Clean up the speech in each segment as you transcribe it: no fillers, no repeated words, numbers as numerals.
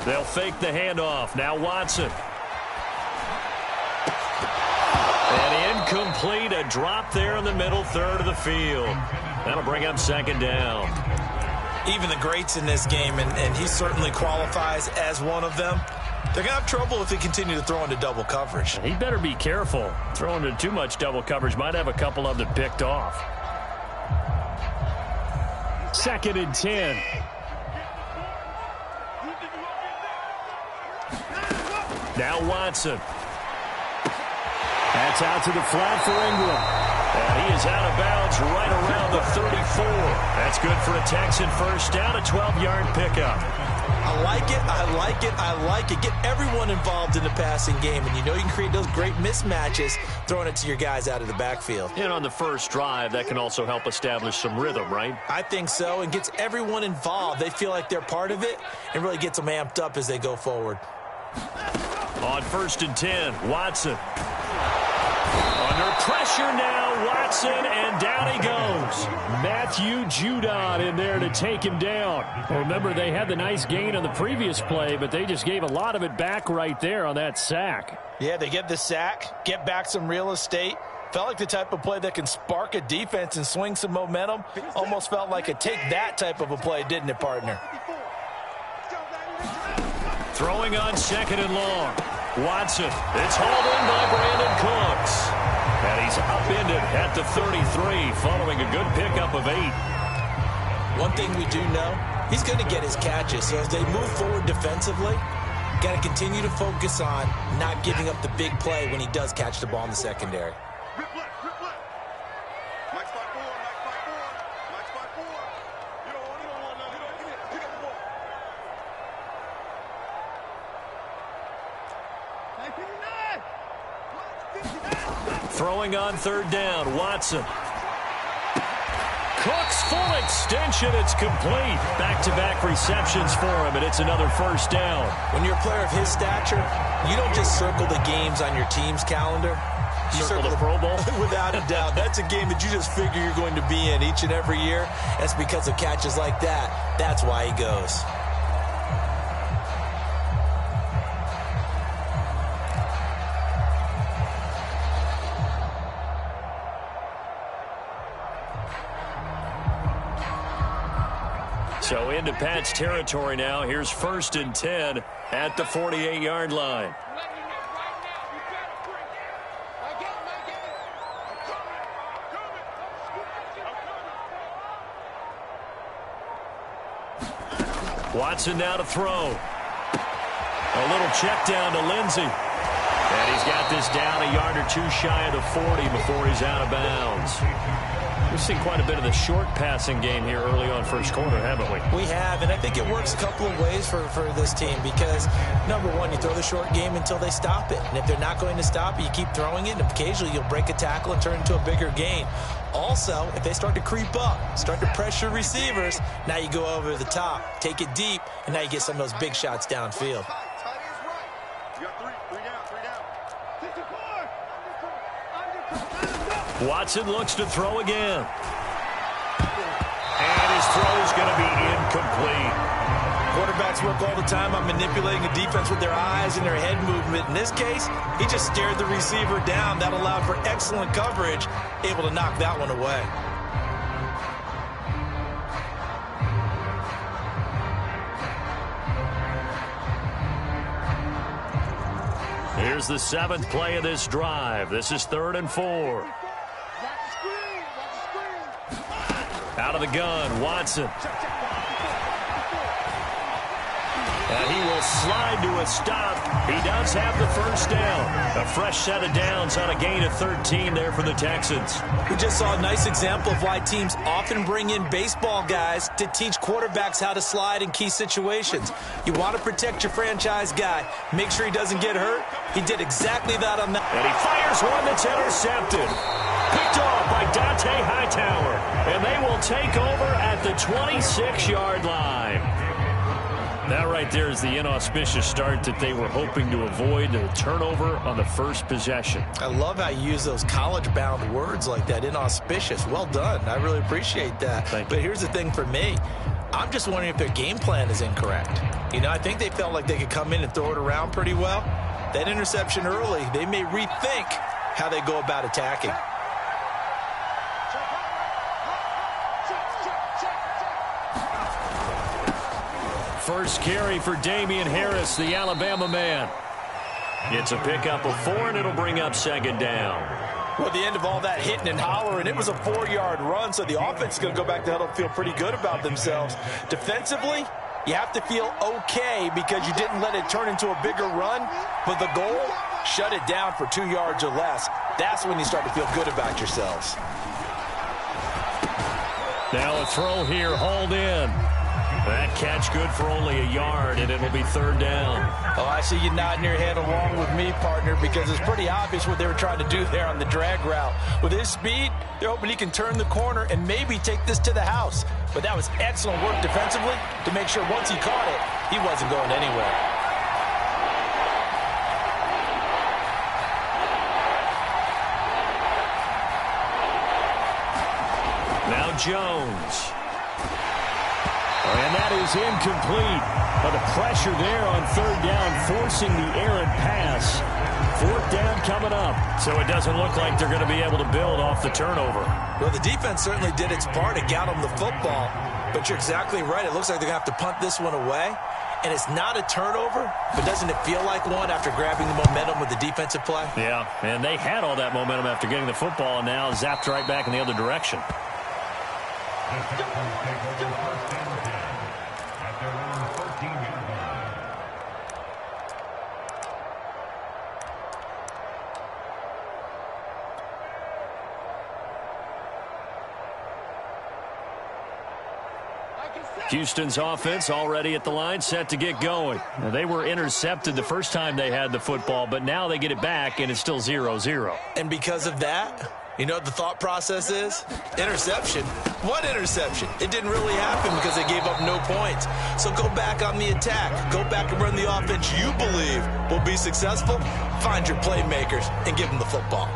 They'll fake the handoff. Now Watson. And incomplete. A drop there in the middle third of the field. That'll bring up second down. Even the greats in this game, and he certainly qualifies as one of them, they're going to have trouble if they continue to throw into double coverage. He better be careful. Throwing into too much double coverage might have a couple of them picked off. 2nd and 10. Now Watson. That's out to the flat for Ingram. And he is out of bounds right around the 34. That's good for a Texan first down, a 12-yard pickup. I like it, I like it, I like it. Get everyone involved in the passing game, and you know you can create those great mismatches throwing it to your guys out of the backfield. And on the first drive, that can also help establish some rhythm, right? I think so, and gets everyone involved. They feel like they're part of it, and really gets them amped up as they go forward. On 1st and 10, Watson. Under pressure now, Watson, and down he goes. Matthew Judon in there to take him down. Remember, they had the nice gain on the previous play, but they just gave a lot of it back right there on that sack. Yeah, they get the sack, get back some real estate. Felt like the type of play that can spark a defense and swing some momentum. Almost felt like a take-that type of a play, didn't it, partner? Throwing on 2nd and long. Watson. It's hauled in by Brandon Cooks. And he's upended at the 33 following a good pickup of 8. One thing we do know, he's going to get his catches. So as they move forward defensively, got to continue to focus on not giving up the big play when he does catch the ball in the secondary. Throwing on 3rd down, Watson. Cooks full extension, it's complete. Back-to-back receptions for him, and it's another first down. When you're a player of his stature, you don't just circle the games on your team's calendar. You circle the Pro Bowl? Without a doubt. That's a game that you just figure you're going to be in each and every year. That's because of catches like that. That's why he goes. So into Pat's territory now. Here's 1st and 10 at the 48-yard line. Watson now to throw. A little check down to Lindsey. And he's got this down a yard or two shy of the 40 before he's out of bounds. We've seen quite a bit of the short passing game here early on first quarter, haven't we? We have, and I think it works a couple of ways for this team because, number one, you throw the short game until they stop it. And if they're not going to stop it, you keep throwing it, and occasionally you'll break a tackle and turn it into a bigger gain. Also, if they start to creep up, start to pressure receivers, now you go over the top, take it deep, and now you get some of those big shots downfield. Watson looks to throw again. And his throw is going to be incomplete. Quarterbacks work all the time on manipulating a defense with their eyes and their head movement. In this case, he just stared the receiver down. That allowed for excellent coverage, able to knock that one away. Here's the 7th play of this drive. This is 3rd and 4. Out of the gun, Watson. And he will slide to a stop. He does have the first down. A fresh set of downs on a gain of 13 there for the Texans. We just saw a nice example of why teams often bring in baseball guys to teach quarterbacks how to slide in key situations. You want to protect your franchise guy. Make sure he doesn't get hurt. He did exactly that on that. And he fires one that's intercepted. Picked off by Dante Hightower. And they will take over at the 26-yard line. That right there is the inauspicious start that they were hoping to avoid, a turnover on the first possession. I love how you use those college-bound words like that, inauspicious. Well done. I really appreciate that. Thank you. But here's the thing for me. I'm just wondering if their game plan is incorrect. You know, I think they felt like they could come in and throw it around pretty well. That interception early, they may rethink how they go about attacking. First carry for Damian Harris, the Alabama man. It's a pickup of 4, and it'll bring up second down. Well, the end of all that hitting and hollering, it was a 4-yard run, so the offense is going to go back to huddle and feel pretty good about themselves. Defensively, you have to feel okay because you didn't let it turn into a bigger run, but the goal, shut it down for 2 yards or less. That's when you start to feel good about yourselves. Now a throw here, hauled in. That catch good for only a yard, and it'll be third down. Oh, I see you nodding your head along with me, partner, because it's pretty obvious what they were trying to do there on the drag route. With his speed, they're hoping he can turn the corner and maybe take this to the house. But that was excellent work defensively to make sure once he caught it, he wasn't going anywhere. Now Jones. And that is incomplete. But the pressure there on third down, forcing the errant pass. Fourth down coming up. So it doesn't look like they're going to be able to build off the turnover. Well, the defense certainly did its part to get them the football. But you're exactly right. It looks like they're going to have to punt this one away. And it's not a turnover, but doesn't it feel like one after grabbing the momentum with the defensive play? Yeah, and they had all that momentum after getting the football, and now zapped right back in the other direction. Houston's offense already at the line, set to get going. Now, they were intercepted the first time they had the football, but now they get it back, and it's still 0-0. And because of that, you know what the thought process is? Interception. What interception? It didn't really happen because they gave up no points. So go back on the attack. Go back and run the offense you believe will be successful. Find your playmakers and give them the football.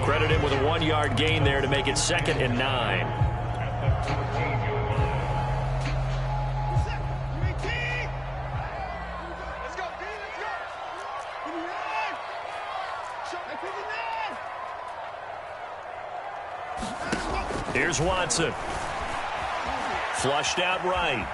Credit him with a 1-yard gain there to make it 2nd and 9. Here's Watson. Flushed out right.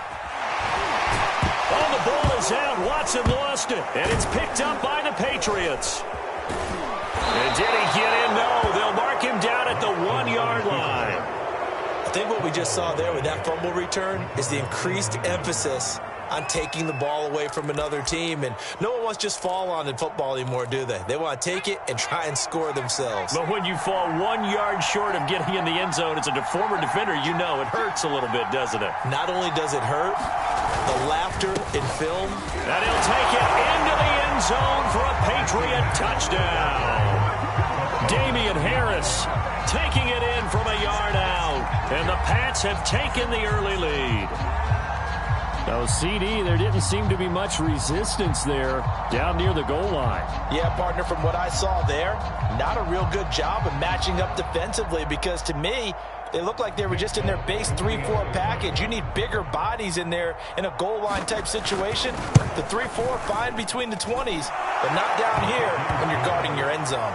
Oh, the ball is out. Watson lost it. And it's picked up by the Patriots. And did he get in? No. They'll mark him down at the 1-yard line. I think what we just saw there with that fumble return is the increased emphasis on taking the ball away from another team. And no one wants to just fall on in football anymore, do they? They want to take it and try and score themselves. But when you fall 1 yard short of getting in the end zone as a former defender, you know it hurts a little bit, doesn't it? Not only does it hurt, the laughter in film. And he'll take it into the end zone for a Patriot touchdown. Damian Harris taking it in from a yard out. And the Pats have taken the early lead. So, CD, there didn't seem to be much resistance there down near the goal line. Yeah, partner, from what I saw there, not a real good job of matching up defensively because, to me, they looked like they were just in their base 3-4 package. You need bigger bodies in there in a goal line type situation. The 3-4, fine between the 20s, but not down here when you're guarding your end zone.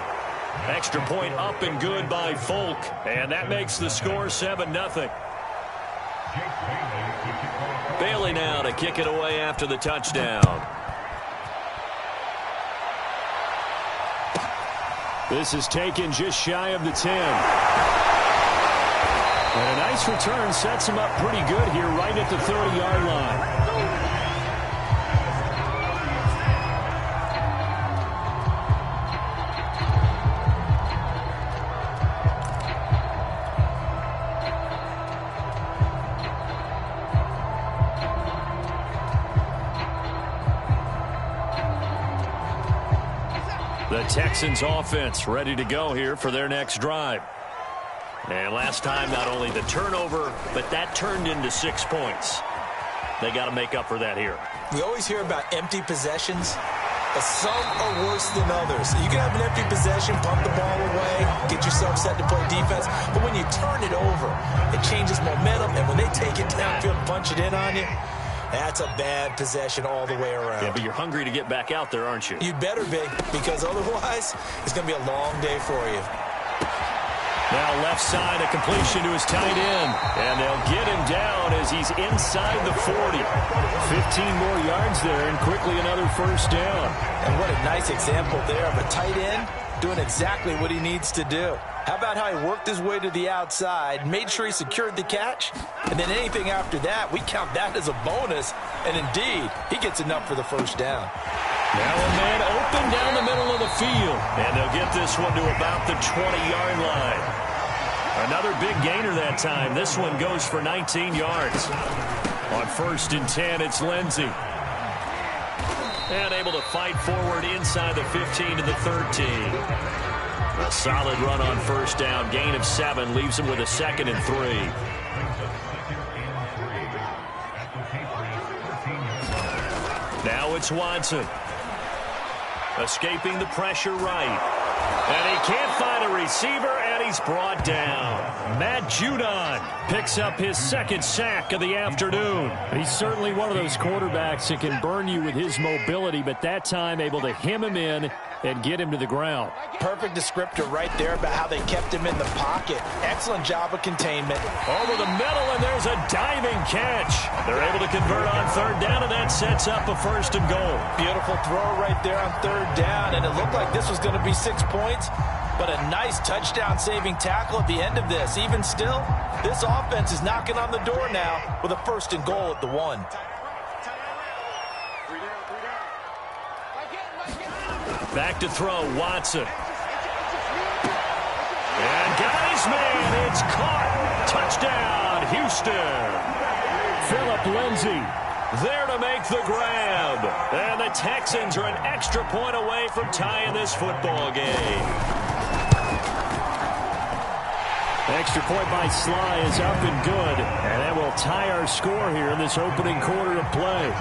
Extra point up and good by Folk, and that makes the score 7-0. Bailey now to kick it away after the touchdown. This is taken just shy of the 10. And a nice return sets him up pretty good here right at the 30-yard line. The Texans offense ready to go here for their next drive. And last time, not only the turnover, but that turned into 6 points. They got to make up for that here. We always hear about empty possessions, but some are worse than others. You can have an empty possession, pump the ball away, get yourself set to play defense, but when you turn it over, it changes momentum, and when they take it downfield and punch it in on you, That's a bad possession all the way around. Yeah, but you're hungry to get back out there, aren't you? You'd better be, because otherwise it's going to be a long day for you. Now left side, a completion to his tight end. And they'll get him down as he's inside the 40. 15 more yards there, and quickly another first down. And what a nice example there of a tight end doing exactly what he needs to do. How about how he worked his way to the outside, made sure he secured the catch, and then anything after that, we count that as a bonus. And indeed, he gets enough for the first down. Now a man open down the middle of the field. And they'll get this one to about the 20-yard line. Another big gainer that time. This one goes for 19 yards. On 1st and 10, it's Lindsey. And able to fight forward inside the 15 to the 13. A solid run on first down. Gain of 7 leaves him with a 2nd and 3. Now it's Watson. Escaping the pressure right. And he can't find a receiver, and he's brought down. Matt Judon picks up his 2nd sack of the afternoon. He's certainly one of those quarterbacks that can burn you with his mobility, but that time able to hem him in and get him to the ground. Perfect descriptor right there about how they kept him in the pocket. Excellent job of containment. Over the middle, and there's a diving catch. They're able to convert on 3rd down, and that sets up a 1st and goal. Beautiful throw right there on 3rd down, and it looked like this was going to be 6 points, but a nice touchdown-saving tackle at the end of this. Even still, this offense is knocking on the door now with a 1st and goal at the 1. Back to throw, Watson. And got his man. It's caught. Touchdown, Houston. Phillip Lindsay there to make the grab. And the Texans are an extra point away from tying this football game. Extra point by Sly is up and good. And that will tie our score here in this opening quarter of play.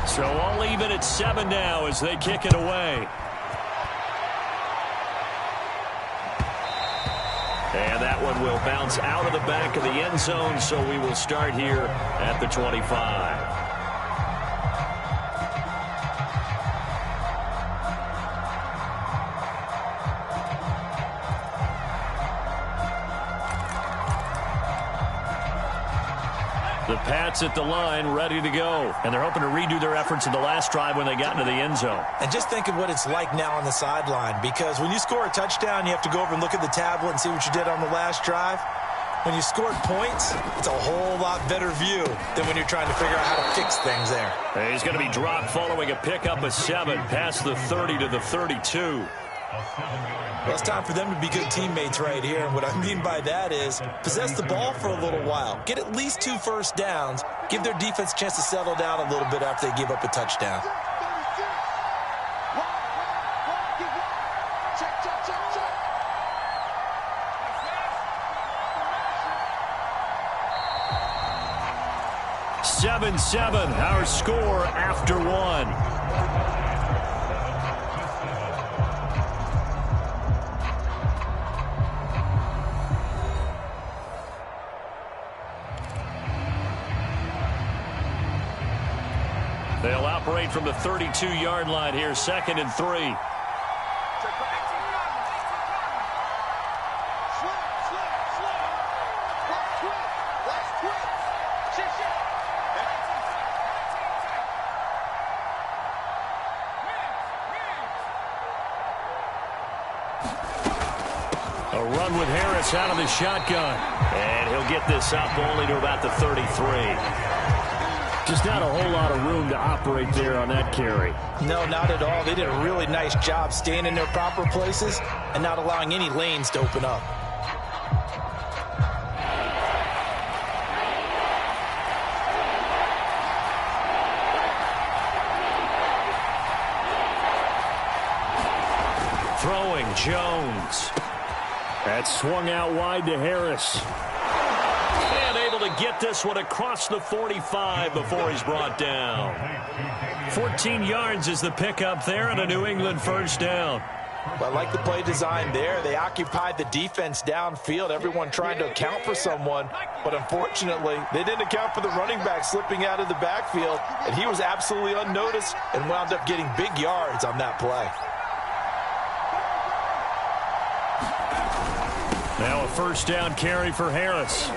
So all even at 7 now as they kick it away. And that one will bounce out of the back of the end zone, so we will start here at the 25. The Pats at the line, ready to go. And they're hoping to redo their efforts in the last drive when they got into the end zone. And just think of what it's like now on the sideline, because when you score a touchdown, you have to go over and look at the tablet and see what you did on the last drive. When you scored points, it's a whole lot better view than when you're trying to figure out how to fix things there. And he's going to be dropped following a pickup of 7 past the 30 to the 32. Well, it's time for them to be good teammates right here. And what I mean by that is possess the ball for a little while. Get at least 2 first downs. Give their defense a chance to settle down a little bit after they give up a touchdown. Seven, our score after 1. They'll operate from the 32-yard line here, 2nd and 3. A run with Harris out of the shotgun. And he'll get this up only to about the 33. Just not a whole lot of room to operate there on that carry. No, not at all. They did a really nice job staying in their proper places and not allowing any lanes to open up. Throwing Jones. That swung out wide to Harris. And able to get this one across the 45 before he's brought down. 14 yards is the pickup there and a New England first down. I like the play design there. They occupied the defense downfield, everyone trying to account for someone. But unfortunately, they didn't account for the running back slipping out of the backfield. And he was absolutely unnoticed and wound up getting big yards on that play. Now a first down carry for Harris.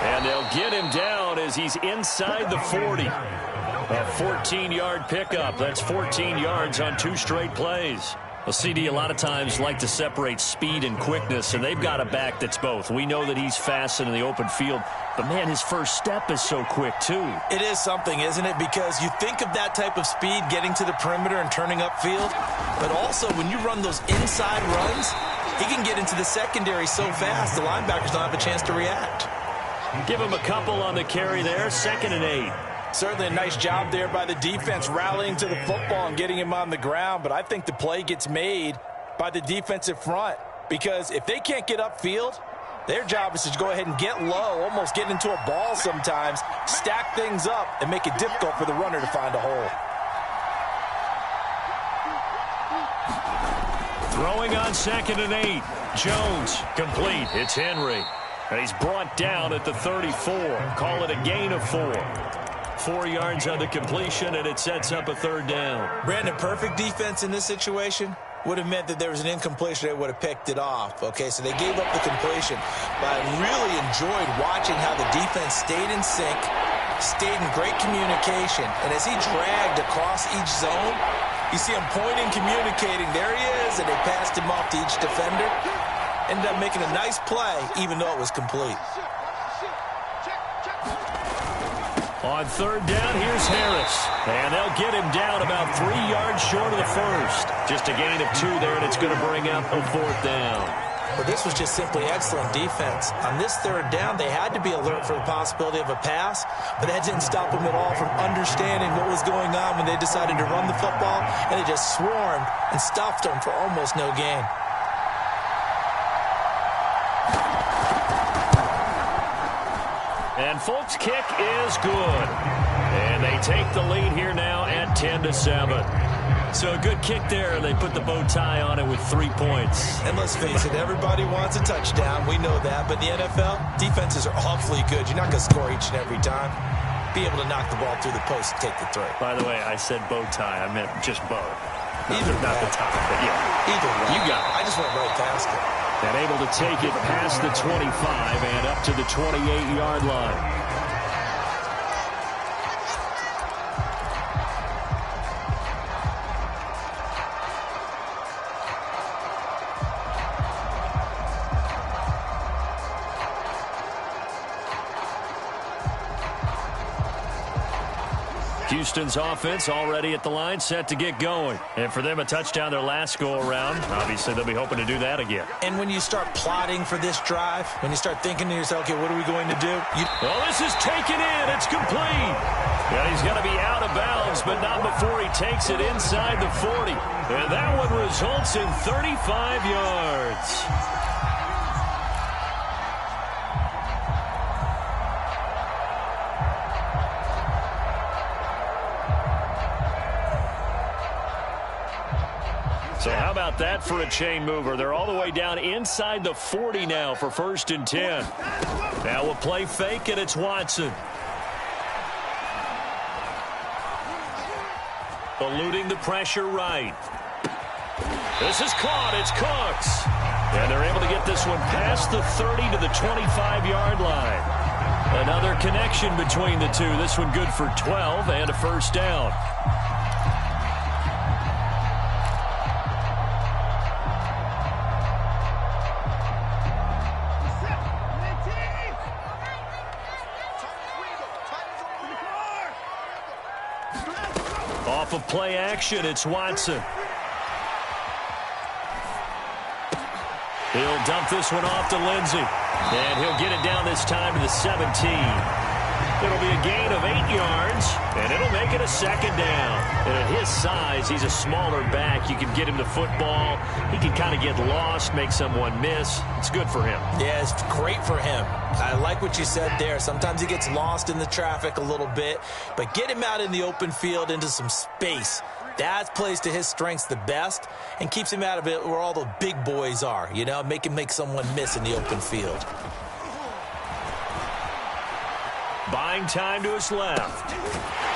And they'll get him down as he's inside the 40. A 14-yard pickup. That's 14 yards on 2 straight plays. Well, CD a lot of times like to separate speed and quickness, and they've got a back that's both. We know that he's fast in the open field, but, man, his first step is so quick, too. It is something, isn't it? Because you think of that type of speed getting to the perimeter and turning upfield, but also when you run those inside runs, he can get into the secondary so fast the linebackers don't have a chance to react. Give him a couple on the carry there, 2nd and 8. Certainly a nice job there by the defense rallying to the football and getting him on the ground, but I think the play gets made by the defensive front because if they can't get upfield, their job is to go ahead and get low, almost get into a ball sometimes, stack things up, and make it difficult for the runner to find a hole. Throwing on 2nd and 8. Jones, complete. It's Henry. And he's brought down at the 34. Call it a gain of 4. 4 yards on the completion, and it sets up a 3rd down. Brandon, perfect defense in this situation would have meant that there was an incompletion. They would have picked it off. Okay, so they gave up the completion. But I really enjoyed watching how the defense stayed in sync, stayed in great communication. And as he dragged across each zone, you see him pointing, communicating. There he is, and they passed him off to each defender. Ended up making a nice play, even though it was complete. On 3rd down, here's Harris. And they'll get him down about 3 yards short of the first. Just a gain of 2 there, and it's going to bring up a 4th down. Well, this was just simply excellent defense. On this 3rd down, they had to be alert for the possibility of a pass, but that didn't stop them at all from understanding what was going on when they decided to run the football, and they just swarmed and stuffed them for almost no gain. And Folk's kick is good. And they take the lead here now at 10-7. So a good kick there, and they put the bow tie on it with 3 points. And let's face it, everybody wants a touchdown. We know that. But in the NFL, defenses are awfully good. You're not going to score each and every time. Be able to knock the ball through the post and take the throw. By the way, I said bow tie. I meant just bow. Either not the tie, but yeah. Either way. You got it. I just went right past it. And able to take it past the 25 and up to the 28-yard line. Houston's offense already at the line, set to get going. And for them, a touchdown their last go-around. Obviously, they'll be hoping to do that again. And when you start plotting for this drive, when you start thinking to yourself, okay, what are we going to do? Well, this is taken in. It's complete. And he's going to be out of bounds, but not before he takes it inside the 40. And that one results in 35 yards. So how about that for a chain mover? They're all the way down inside the 40 now for 1st and 10. Now we'll play fake, and it's Watson. Eluding the pressure right. This is caught. It's Cooks. And they're able to get this one past the 30 to the 25-yard line. Another connection between the two. This one good for 12 and a first down. Off of play action, it's Watson. He'll dump this one off to Lindsey. And he'll get it down this time to the 17. It'll be a gain of 8 yards, and it'll make it a second down. And at his size, he's a smaller back. You can get him the football. He can kind of get lost, make someone miss. It's good for him. Yeah, it's great for him. I like what you said there. Sometimes he gets lost in the traffic a little bit, but get him out in the open field into some space. That plays to his strengths the best and keeps him out of it where all the big boys are, you know, make someone miss in the open field. Buying time to his left.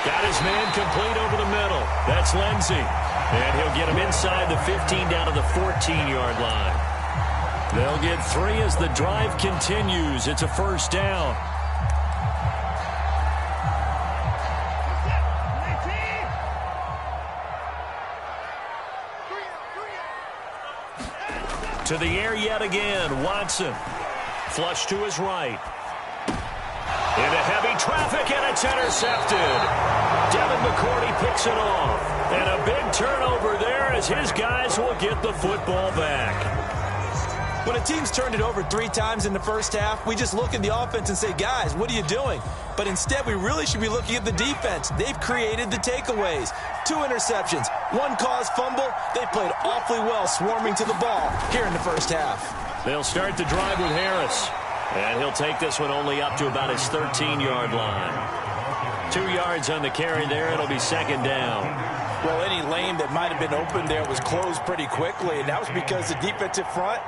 Got his man complete over the middle. That's Lindsey. And he'll get him inside the 15 down to the 14-yard line. They'll get 3 as the drive continues. It's a first down. To the air yet again, Watson. Flush to his right. Into heavy traffic, and it's intercepted. Devin McCourty picks it off. And a big turnover there as his guys will get the football back. When a team's turned it over 3 times in the first half, we just look at the offense and say, guys, what are you doing? But instead, we really should be looking at the defense. They've created the takeaways. 2 interceptions, 1 caused fumble. They played awfully well swarming to the ball here in the first half. They'll start the drive with Harris. And he'll take this one only up to about his 13-yard line. 2 yards on the carry there. It'll be second down. Well, any lane that might have been open there was closed pretty quickly, and that was because the defensive front,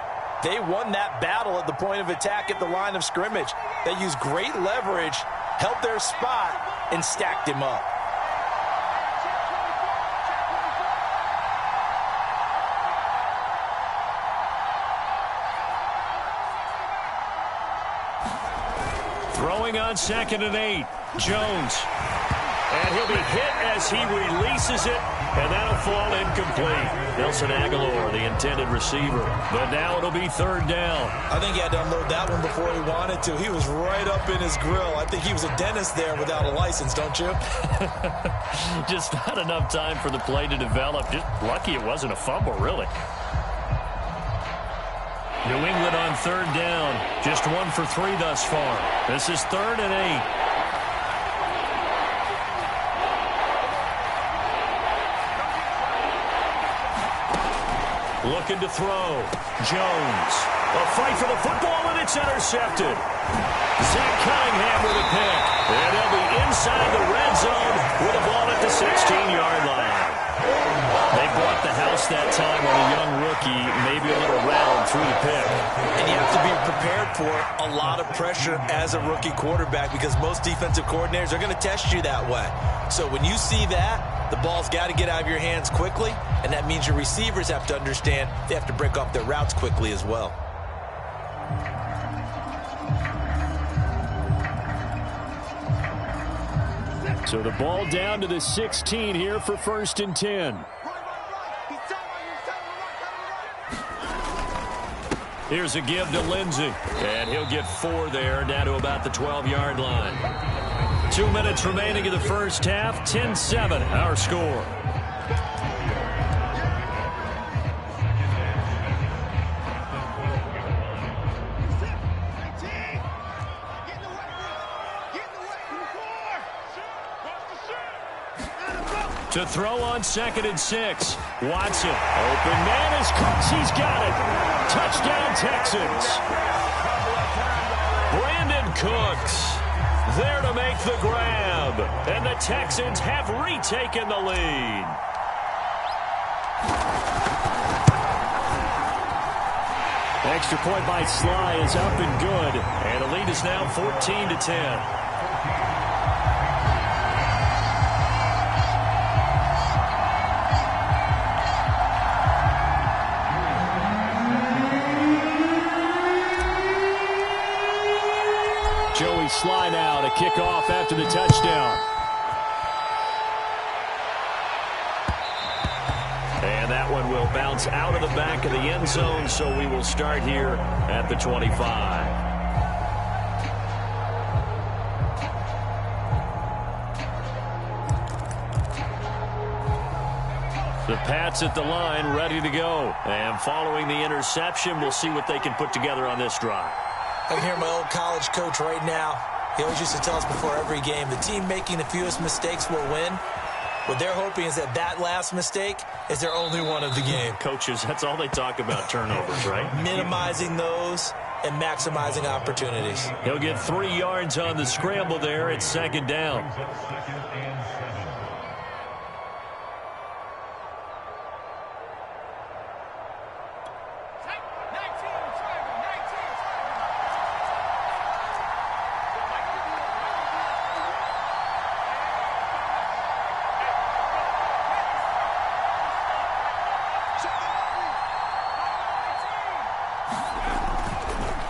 they won that battle at the point of attack at the line of scrimmage. They used great leverage, held their spot, and stacked him up. Throwing on 2nd and 8, Jones. And he'll be hit as he releases it, and that'll fall incomplete. Nelson Aguilar, the intended receiver. But now it'll be 3rd down. I think he had to unload that one before he wanted to. He was right up in his grill. I think he was a dentist there without a license, don't you? Just not enough time for the play to develop. Just lucky it wasn't a fumble, really. New England on 3rd down. Just 1 for 3 thus far. This is 3rd and 8. Looking to throw. Jones. A fight for the football, and it's intercepted. Zach Cunningham with a pick. And they'll be inside the red zone with a ball at the 16-yard line. They bought the house that time on a young rookie, maybe a little rattled through the pick. And you have to be prepared for a lot of pressure as a rookie quarterback because most defensive coordinators are going to test you that way. So when you see that, the ball's got to get out of your hands quickly, and that means your receivers have to understand they have to break off their routes quickly as well. So the ball down to the 16 here for 1st and 10. Here's a give to Lindsey. And he'll get 4 there, down to about the 12-yard line. 2 minutes remaining in the first half. 10-7, our score. To throw on 2nd and 6. Watson. Open man is Cooks. He's got it. Touchdown, Texans. Brandon Cooks there to make the grab. And the Texans have retaken the lead. Extra point by Sly is up and good. And the lead is now 14-10. Joey Sly now to kick off after the touchdown. And that one will bounce out of the back of the end zone, so we will start here at the 25. The Pats at the line, ready to go. And following the interception, we'll see what they can put together on this drive. I can hear my old college coach right now. He always used to tell us before every game, the team making the fewest mistakes will win. What they're hoping is that that last mistake is their only one of the game. Coaches, that's all they talk about, turnovers, right? Minimizing those and maximizing opportunities. He'll get 3 yards on the scramble there. It's second down.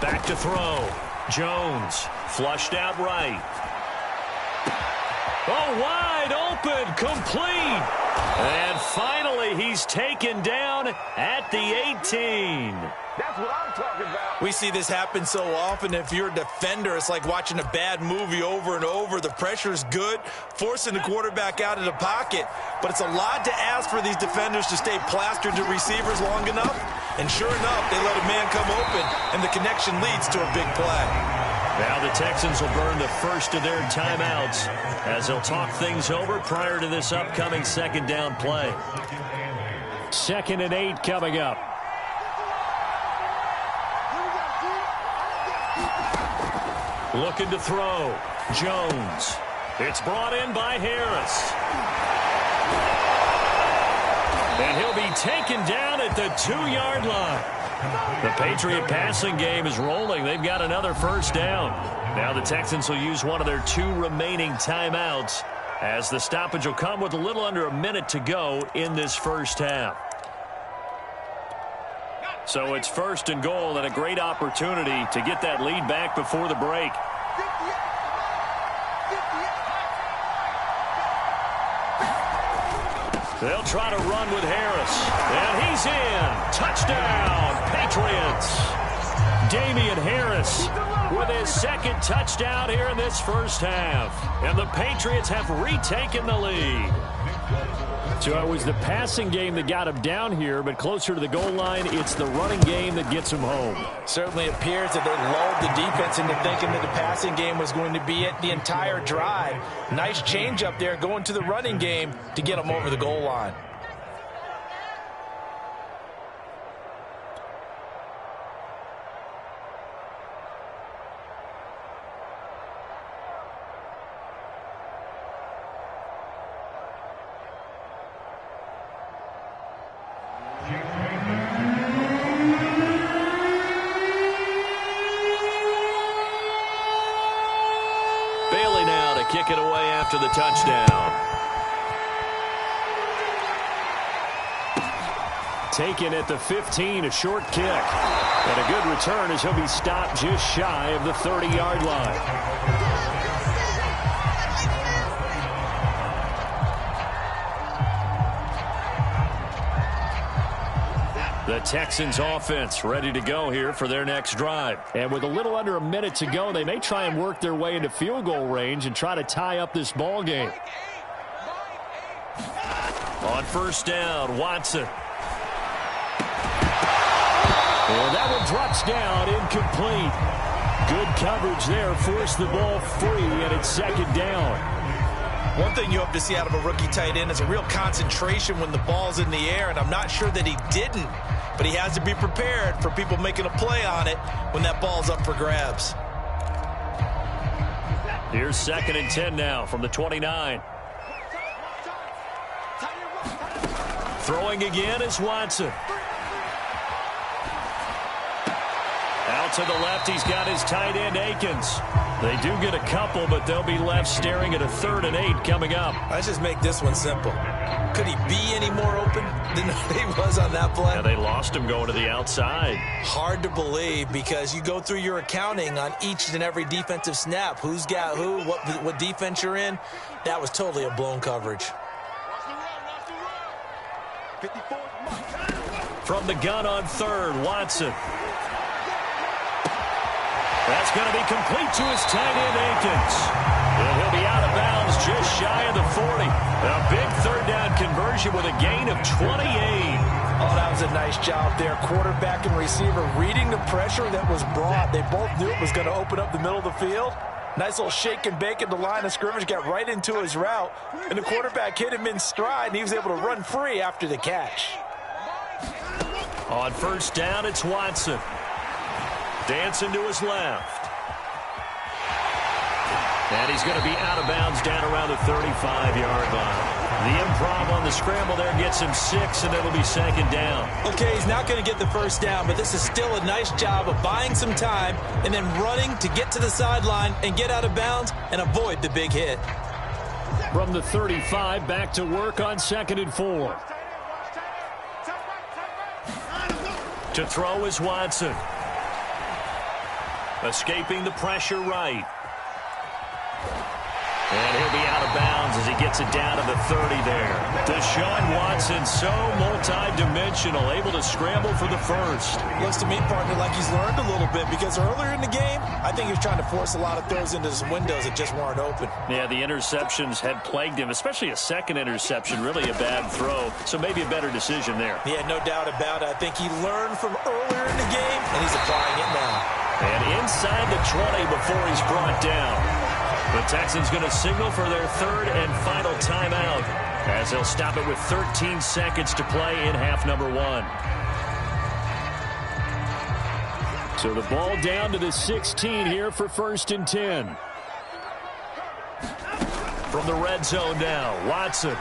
Back to throw. Jones flushed out right. Oh, wide open, complete. And finally, he's taken down at the 18. That's what I'm talking about. We see this happen so often. If you're a defender, it's like watching a bad movie over and over. The pressure is good, forcing the quarterback out of the pocket. But it's a lot to ask for these defenders to stay plastered to receivers long enough. And sure enough, they let a man come open, and the connection leads to a big play. Now the Texans will burn the first of their timeouts as they'll talk things over prior to this upcoming second down play. 2nd and 8 coming up. Looking to throw. Jones. It's brought in by Harris. And he'll be taken down at the 2-yard line. The Patriot passing game is rolling. They've got another first down. Now the Texans will use one of their 2 remaining timeouts as the stoppage will come with a little under a minute to go in this first half. So it's 1st and goal and a great opportunity to get that lead back before the break. They'll try to run with Harris. And he's in. Touchdown, Patriots. Damian Harris with his 2nd touchdown here in this first half. And the Patriots have retaken the lead. So it was the passing game that got him down here, but closer to the goal line, it's the running game that gets him home. Certainly appears that they lulled the defense into thinking that the passing game was going to be it the entire drive. Nice change up there going to the running game to get them over the goal line. Kick it away after the touchdown. Taken at the 15, a short kick. And a good return as he'll be stopped just shy of the 30-yard line. The Texans offense ready to go here for their next drive. And with a little under a minute to go, they may try and work their way into field goal range and try to tie up this ball game. On first down, Watson. And that one drops down, incomplete. Good coverage there, forced the ball free, and it's second down. One thing you hope to see out of a rookie tight end is a real concentration when the ball's in the air, and I'm not sure that he didn't, but he has to be prepared for people making a play on it when that ball's up for grabs. Here's 2nd and 10 now from the 29. Throwing again is Watson. Out to the left, he's got his tight end, Akins. They do get a couple, but they'll be left staring at a 3rd and 8 coming up. Let's just make this one simple. Could he be any more open than he was on that play? Yeah, they lost him going to the outside. Hard to believe because you go through your accounting on each and every defensive snap. Who's got who, what defense you're in. That was totally a blown coverage. From the gun on 3rd, Watson. That's going to be complete to his tight end, Akins. And he'll be out of bounds just shy of the 40. A big 3rd down conversion with a gain of 28. Oh, that was a nice job there. Quarterback and receiver reading the pressure that was brought. They both knew it was going to open up the middle of the field, Nice little shake and bake at the line of scrimmage, got right into his route, and the quarterback hit him in stride, and he was able to run free after the catch. On first down, it's Watson. Dancing to his left. And he's going to be out of bounds down around the 35-yard line. The improv on the scramble there gets him 6, and it'll be second down. Okay, he's not going to get the first down, but this is still a nice job of buying some time and then running to get to the sideline and get out of bounds and avoid the big hit. From the 35, back to work on 2nd and 4. To throw is Watson. Escaping the pressure right. And he'll be out of bounds as he gets it down to the 30 there. Deshaun Watson, so multi-dimensional, able to scramble for the first. Looks to me, partner, like he's learned a little bit because earlier in the game, I think he was trying to force a lot of throws into some windows that just weren't open. Yeah, the interceptions had plagued him, especially a second interception, really a bad throw. So maybe a better decision there. Yeah, no doubt about it. I think he learned from earlier in the game, and he's applying it now. And inside the 20 before he's brought down. The Texans going to signal for their third and final timeout as they'll stop it with 13 seconds to play in half number 1. So the ball down to the 16 here for 1st and 10. From the red zone now, Watson.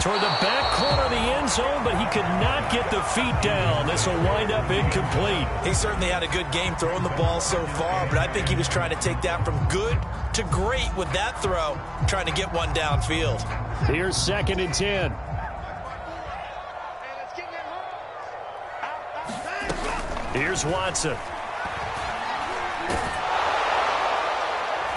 Toward the back corner of the end zone, but he could not get the feet down. This will wind up incomplete. He certainly had a good game throwing the ball so far, but I think he was trying to take that from good to great with that throw, trying to get one downfield. Here's 2nd and 10. Here's Watson.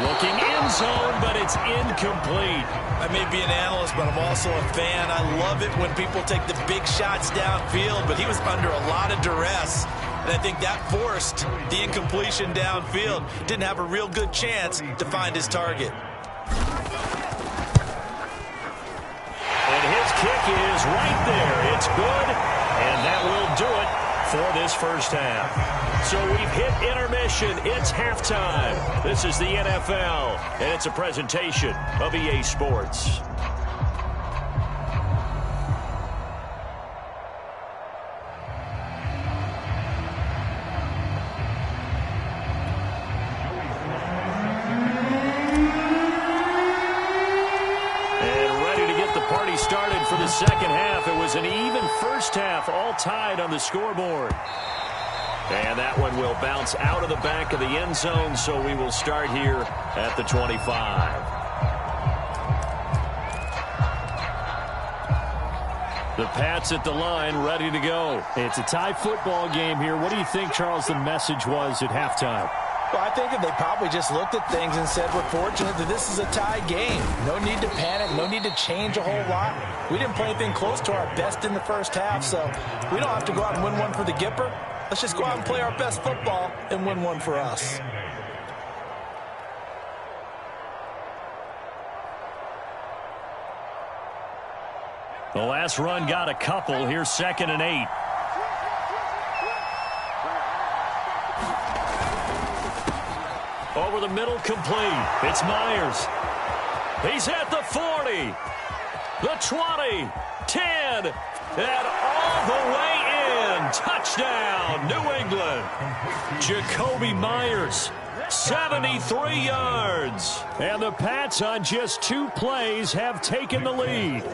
Looking end zone, but it's incomplete. I may be an analyst, but I'm also a fan. I love it when people take the big shots downfield, but he was under a lot of duress. And I think that forced the incompletion downfield. Didn't have a real good chance to find his target. And his kick is right there. It's good, and that will do it for this first half. So we've hit intermission. It's halftime. This is the NFL, and it's a presentation of EA Sports. And ready to get the party started for the second half. It was an even first half, all tied on the scoreboard. And that one will bounce out of the back of the end zone, so we will start here at the 25. The Pats at the line, ready to go. It's a tie football game here. What do you think, Charles, the message was at halftime? Well, I think that they probably just looked at things and said, we're fortunate that this is a tie game. No need to panic. No need to change a whole lot. We didn't play anything close to our best in the first half, so we don't have to go out and win one for the Gipper. Let's just go out and play our best football and win one for us. The last run got a couple. Here's 2nd and 8. Over the middle, complete. It's Myers. He's at the 40, the 20, 10, and all the way in. Touchdown, New England. Jakobi Myers, 73 yards. And the Pats on just 2 plays have taken the lead.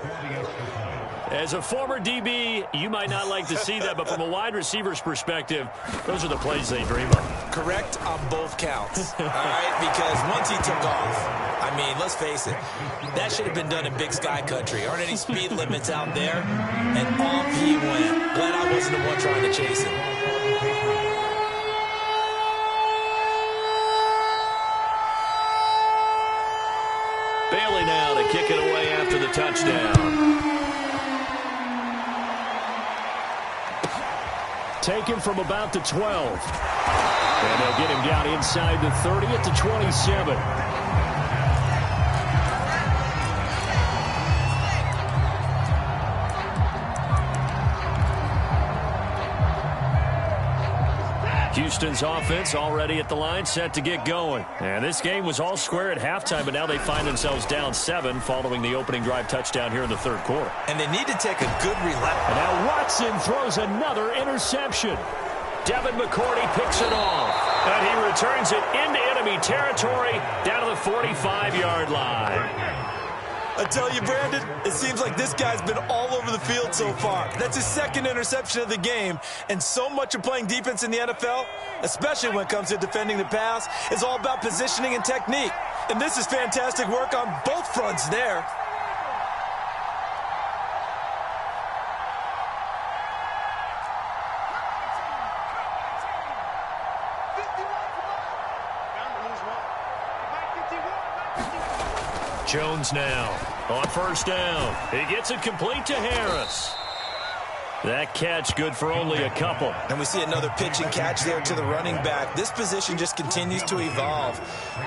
As a former DB, you might not like to see that, but from a wide receiver's perspective, those are the plays they dream of. Correct on both counts, all right? Because once he took off, I mean, let's face it, that should have been done in Big Sky Country. Aren't any speed limits out there? And off he went. Glad I wasn't the one trying to chase him. Bailey now to kick it away after the touchdown. Taken from about the 12. And they'll get him down inside the 30 at the 27. Houston's offense already at the line, set to get going. And this game was all square at halftime, but now they find themselves down 7 following the opening drive touchdown here in the third quarter. And they need to take a good relax. And now Watson throws another interception. Devin McCourty picks it off. And he returns it into enemy territory down to the 45-yard line. I tell you, Brandon, it seems like this guy's been all over the field so far. That's his second interception of the game, and so much of playing defense in the NFL, especially when it comes to defending the pass, is all about positioning and technique. And this is fantastic work on both fronts there. Jones now on first down. He gets it complete to Harris. That catch good for only a couple. And we see another pitch and catch there to the running back. This position just continues to evolve.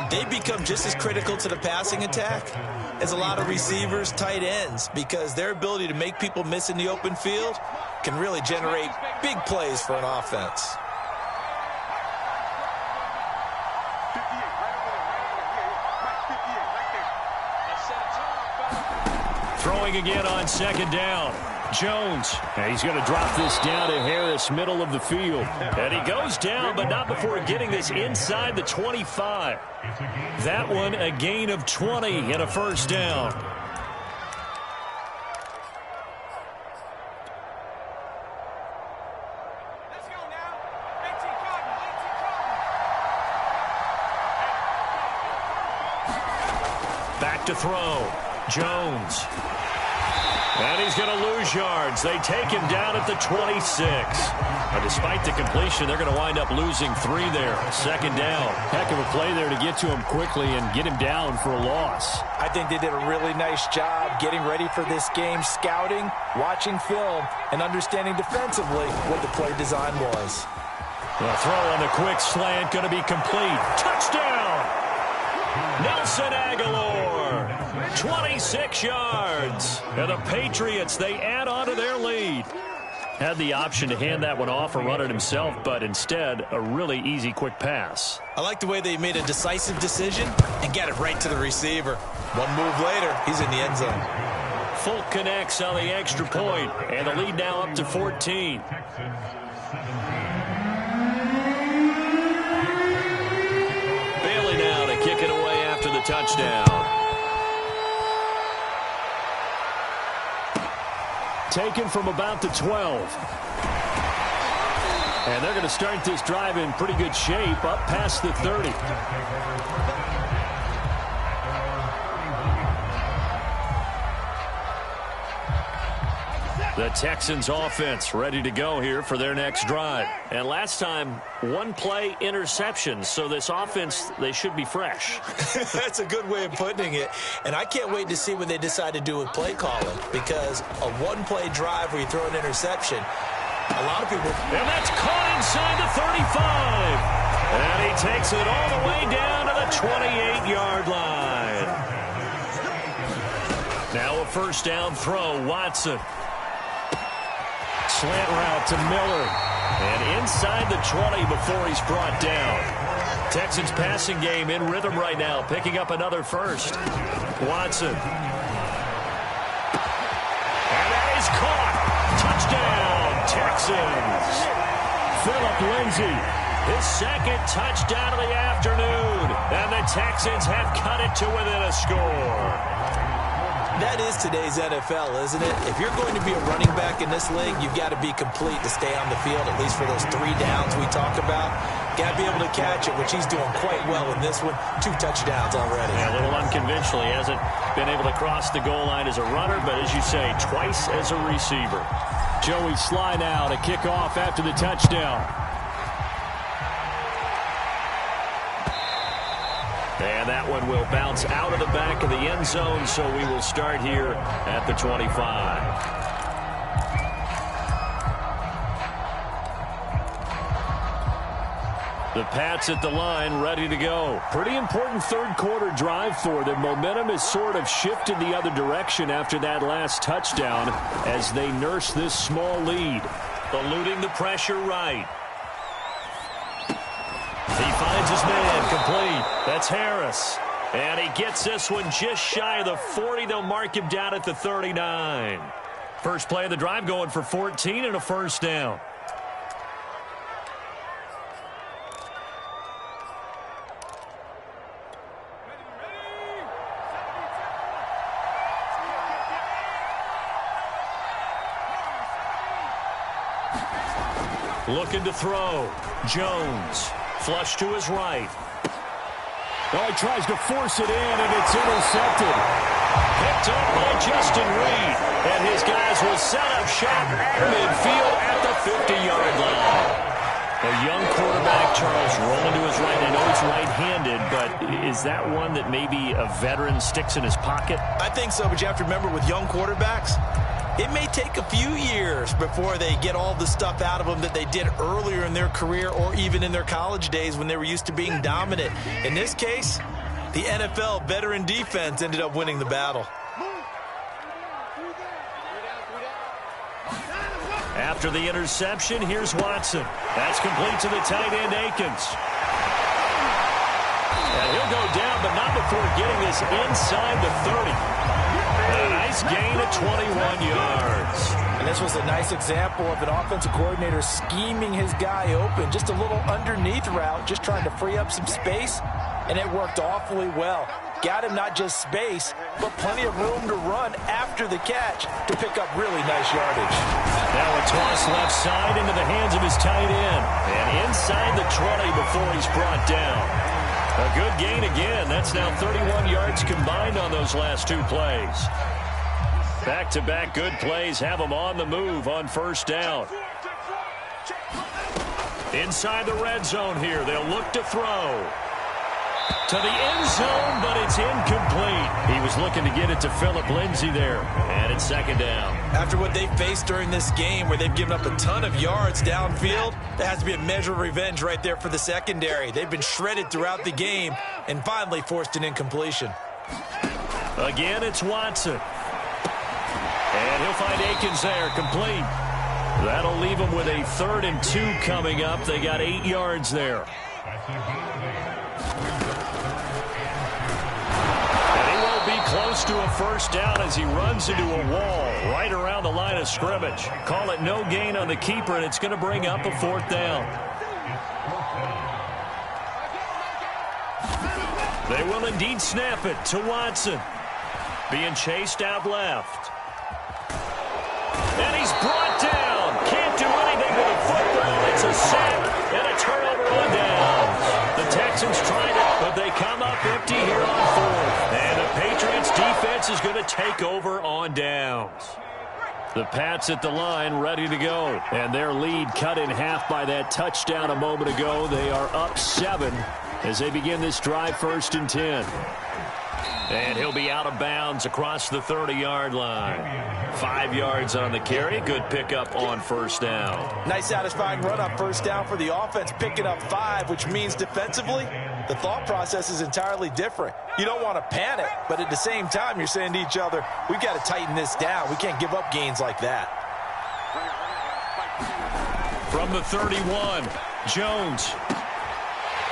They become just as critical to the passing attack as a lot of receivers, tight ends, because their ability to make people miss in the open field can really generate big plays for an offense. Throwing again on second down. Jones. And he's going to drop this down to Harris, middle of the field. And he goes down, but not before getting this inside the 25. That one a gain of 20 and a first down. Back to throw. Jones. And he's going to lose yards. They take him down at the 26. But despite the completion, they're going to wind up losing 3 there. Second down. Heck of a play there to get to him quickly and get him down for a loss. I think they did a really nice job getting ready for this game, scouting, watching film, and understanding defensively what the play design was. The throw on the quick slant going to be complete. Touchdown! Nelson Aguilar, 26 yards. And the Patriots, they add on to their lead. Had the option to hand that one off or run it himself, but instead, a really easy, quick pass. I like the way they made a decisive decision and got it right to the receiver. One move later, he's in the end zone. Folk connects on the extra point, and the lead now up to 14. Bailey now to kick it away after the touchdown. Taken from about the 12. And they're going to start this drive in pretty good shape, up past the 30. The Texans offense ready to go here for their next drive. And last time, one play interception. So this offense, they should be fresh. That's a good way of putting it. And I can't wait to see what they decide to do with play calling. Because a one-play drive where you throw an interception, a lot of people... And that's caught inside the 35. And he takes it all the way down to the 28-yard line. Now a first down throw, Watson. Slant route to Miller. And inside the 20 before he's brought down. Texans passing game in rhythm right now, picking up another first. Watson. And that is caught. Touchdown, Texans. Phillip Lindsay, his second touchdown of the afternoon. And the Texans have cut it to within a score. That is today's NFL, isn't it? If you're going to be a running back in this league, you've got to be complete to stay on the field, at least for those 3 downs we talk about. Got to be able to catch it, which he's doing quite well in this one. 2 touchdowns already. Yeah, a little unconventional. He hasn't been able to cross the goal line as a runner, but as you say, twice as a receiver. Joey Sly now to kick off after the touchdown. And that one will bounce out of the back of the end zone, so we will start here at the 25. The Pats at the line, ready to go. Pretty important third quarter drive for them. Momentum has sort of shifted the other direction after that last touchdown as they nurse this small lead. Eluding the pressure right. Finds his man, complete. That's Harris. And he gets this one just shy of the 40. They'll mark him down at the 39. First play of the drive going for 14 and a first down. Looking to throw. Jones. Flush to his right. Oh, he tries to force it in, and it's intercepted. Picked up by Justin Reed. And his guys will set up shop at midfield at the 50-yard line. A young quarterback, Charles, rolling to his right. I know he's right-handed, but is that one that maybe a veteran sticks in his pocket? I think so, but you have to remember with young quarterbacks, it may take a few years before they get all the stuff out of them that they did earlier in their career or even in their college days when they were used to being dominant. In this case, the NFL veteran defense ended up winning the battle. After the interception, here's Watson. That's complete to the tight end, Akins. And he'll go down, but not before getting this inside the 30. A nice gain of 21 yards. And this was a nice example of an offensive coordinator scheming his guy open. Just a little underneath route, just trying to free up some space, and it worked awfully well. Got him not just space, but plenty of room to run after the catch to pick up really nice yardage. Now a toss left side into the hands of his tight end. And inside the 20 before he's brought down. A good gain again. That's now 31 yards combined on those last two plays. Back-to-back good plays have them on the move on first down. Inside the red zone here. They'll look to throw. To the end zone, but it's incomplete. He was looking to get it to Phillip Lindsay there. And it's second down. After what they faced during this game where they've given up a ton of yards downfield, there has to be a measure of revenge right there for the secondary. They've been shredded throughout the game and finally forced an incompletion. Again, it's Watson. And he'll find Akins there, complete. That'll leave him with a 3rd and 2 coming up. They got 8 yards there. Close to a first down as he runs into a wall right around the line of scrimmage. Call it no gain on the keeper, and it's going to bring up a 4th down. They will indeed snap it to Watson. Being chased out left. And he's brought down. Can't do anything with a football. It's a sack and a turnover on downs. The Texans tried it, but they come up empty here on 4th. And the Patriots defense is going to take over on downs. The Pats at the line ready to go. And their lead cut in half by that touchdown a moment ago. They are up 7 as they begin this drive 1st and 10. And he'll be out of bounds across the 30-yard line. 5 yards on the carry. Good pickup on first down. Nice satisfying run on first down for the offense, picking up 5, which means defensively, the thought process is entirely different. You don't want to panic, but at the same time, you're saying to each other, we've got to tighten this down. We can't give up gains like that. From the 31, Jones.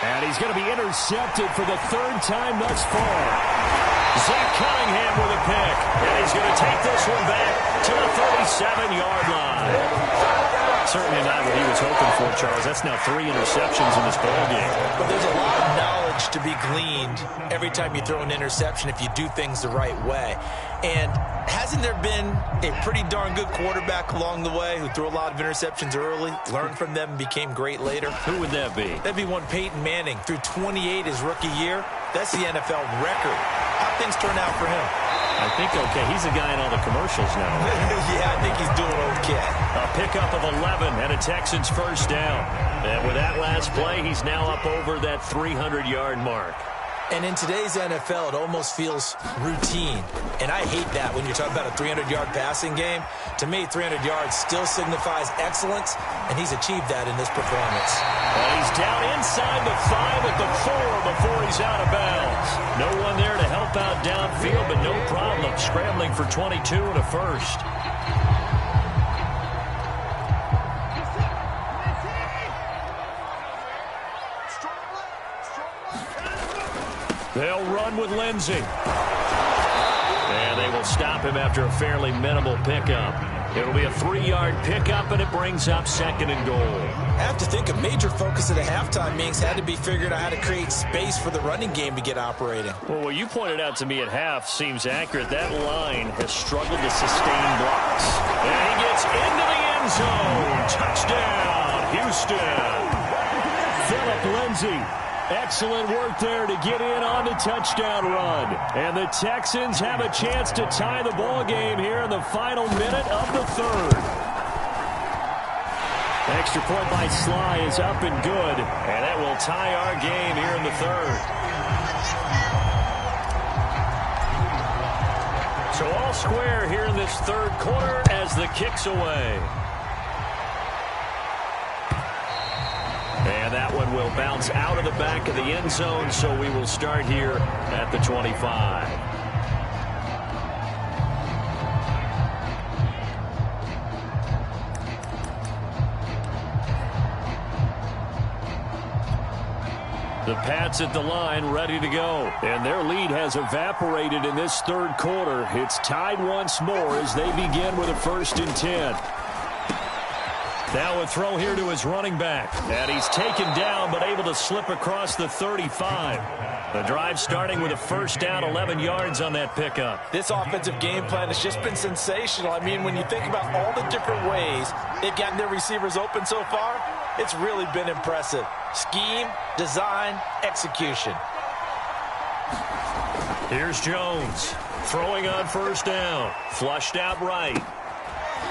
And he's going to be intercepted for the 3rd time thus far. Zach Cunningham with a pick. And he's going to take this one back to the 37-yard line. Certainly not what he was hoping for, Charles. That's now 3 interceptions in this ballgame. But there's a lot of knowledge to be gleaned every time you throw an interception if you do things the right way. And hasn't there been a pretty darn good quarterback along the way who threw a lot of interceptions early, learned from them, and became great later? Who would that be? That'd be one Peyton Manning. Threw 28 his rookie year. That's the NFL record. How'd things turn out for him? I think okay. He's a guy in all the commercials now. Yeah, I think he's doing okay. A pickup of 11 and a Texans first down. And with that last play, he's now up over that 300-yard mark. And in today's NFL, it almost feels routine. And I hate that when you're talking about a 300-yard passing game. To me, 300 yards still signifies excellence, and he's achieved that in this performance. And he's down inside the 5 at the 4 before he's out of bounds. No one there to help out downfield, but no problem scrambling for 22 and a first. They'll run with Lindsey. And they will stop him after a fairly minimal pickup. It'll be a 3-yard pickup, and it brings up 2nd and goal. I have to think a major focus at the halftime means had to be figured out how to create space for the running game to get operating. Well, what you pointed out to me at half seems accurate. That line has struggled to sustain blocks. And he gets into the end zone. Touchdown, Houston. Philip Lindsay. Excellent work there to get in on the touchdown run. And the Texans have a chance to tie the ball game here in the final minute of the 3rd. Extra point by Sly is up and good. And that will tie our game here in the 3rd. So all square here in this 3rd quarter as the kick's away. And that one will bounce out of the back of the end zone, so we will start here at the 25. The Pats at the line, ready to go. And their lead has evaporated in this 3rd quarter. It's tied once more as they begin with a 1st and 10. Now a throw here to his running back. And he's taken down but able to slip across the 35. The drive starting with a 1st down, 11 yards on that pickup. This offensive game plan has just been sensational. I mean, when you think about all the different ways they've gotten their receivers open so far, it's really been impressive. Scheme, design, execution. Here's Jones. Throwing on 1st down. Flushed out right.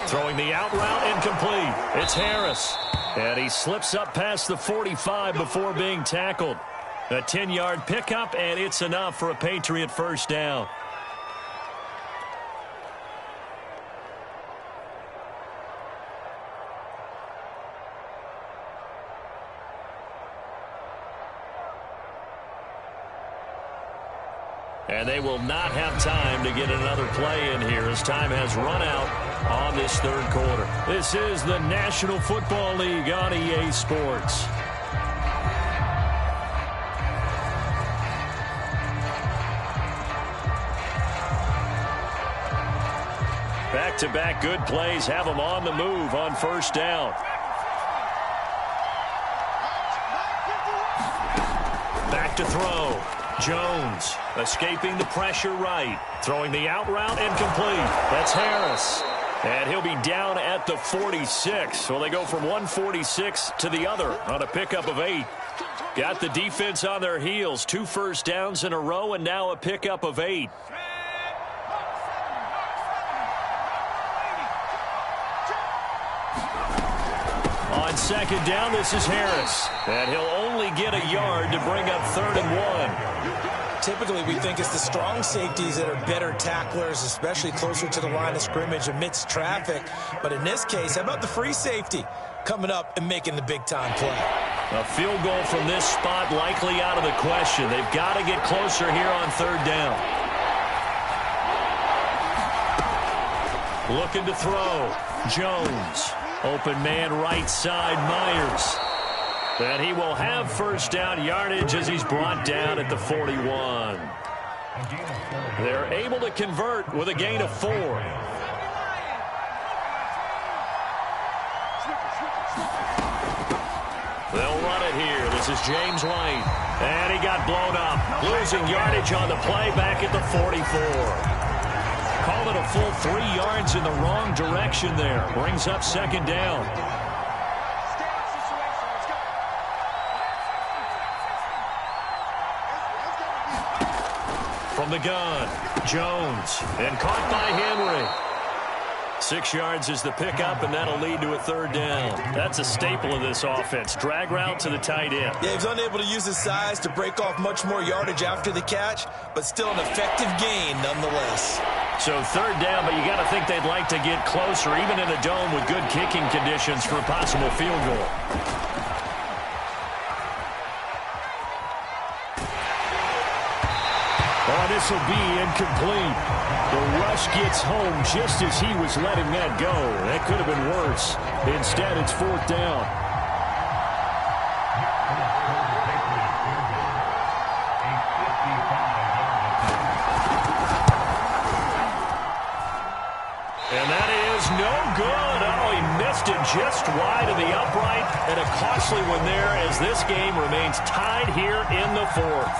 Throwing the out route incomplete. It's Harris. And he slips up past the 45 before being tackled. A 10-yard pickup, and it's enough for a Patriot 1st down. And they will not have time to get another play in here as time has run out on this 3rd quarter. This is the National Football League on EA Sports. Back-to-back good plays have them on the move on 1st down. Back to throw. Jones escaping the pressure right. Throwing the out route incomplete. That's Harris. And he'll be down at the 46. So they go from 146 to the other on a pickup of 8. Got the defense on their heels. 2 1st downs in a row and now a pickup of 8. On 2nd down, this is Harris. And he'll only get a yard to bring up 3rd and 1. Typically, we think it's the strong safeties that are better tacklers, especially closer to the line of scrimmage amidst traffic. But in this case, how about the free safety coming up and making the big-time play? A field goal from this spot likely out of the question. They've got to get closer here on 3rd down. Looking to throw. Jones. Open man right side, Myers. And he will have 1st down yardage as he's brought down at the 41. They're able to convert with a gain of 4. They'll run it here. This is James White. And he got blown up. Losing yardage on the play back at the 44. Call it a full 3 yards in the wrong direction there. Brings up 2nd down. From the gun, Jones. And caught by Henry. 6 yards is the pickup, and that'll lead to a 3rd down. That's a staple of this offense. Drag route to the tight end. Yeah, he's unable to use his size to break off much more yardage after the catch, but still an effective gain nonetheless. So 3rd down, but you got to think they'd like to get closer, even in a dome with good kicking conditions for a possible field goal. Oh, this will be incomplete. The rush gets home just as he was letting that go. That could have been worse. Instead, it's 4th down. just wide of the upright, and a costly one there as this game remains tied here in the fourth.